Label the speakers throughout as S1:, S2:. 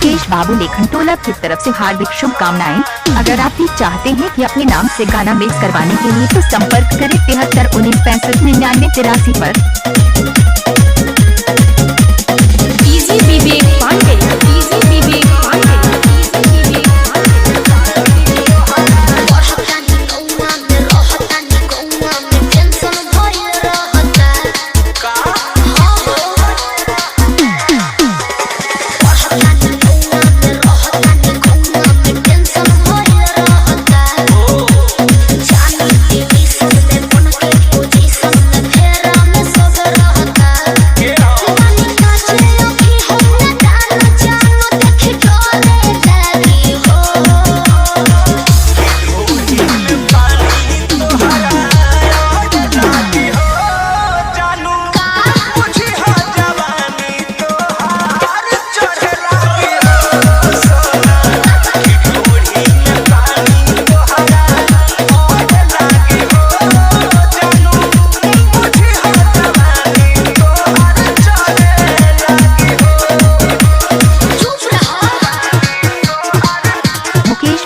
S1: मुकेश बाबू लेखन टोला की तरफ से हार्दिक शुभकामनाएं। अगर आप भी चाहते हैं कि अपने नाम से गाना मिक्स करवाने के लिए तो संपर्क करें 73 19 65 93 पर।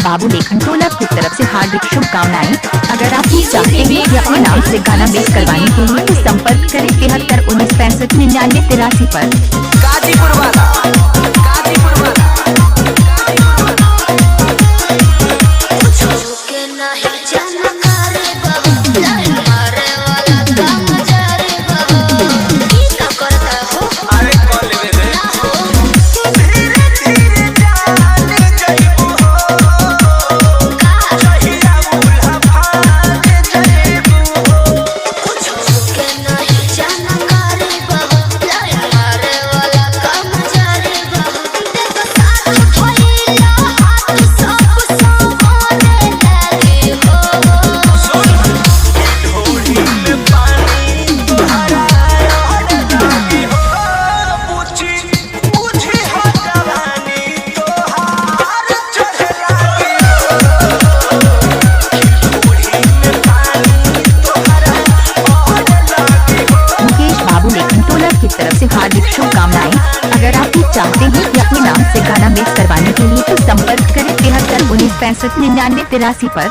S1: बाबू लेखन टोला की तरफ से हार्दिक शुभकामनाएं। अगर आप भी चाहते हैं कि अपने नाम से गाना मिक्स करवाने के लिए तो संपर्क करें 73 19 65 99 83 पर।
S2: गाजीपुर वाला
S1: तरफ से हार्दिक शुभकामनाएं। अगर आप भी चाहते हैं कि अपने नाम से गाना मिक्स करवाने के लिए तो संपर्क करें 73 19 65 99 83 पर।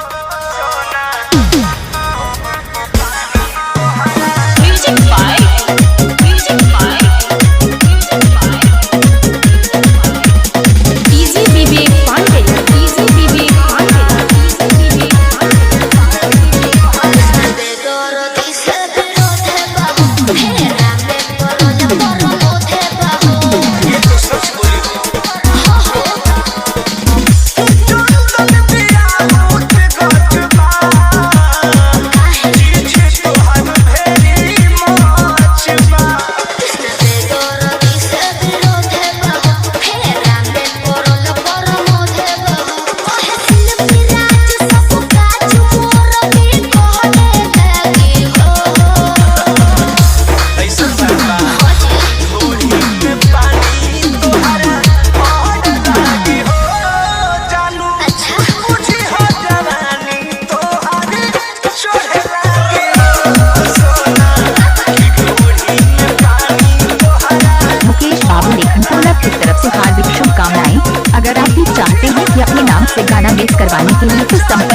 S1: अगर आप भी चाहते हैं कि अपने नाम से गाना मिक्स करवाने के लिए तो संपर्क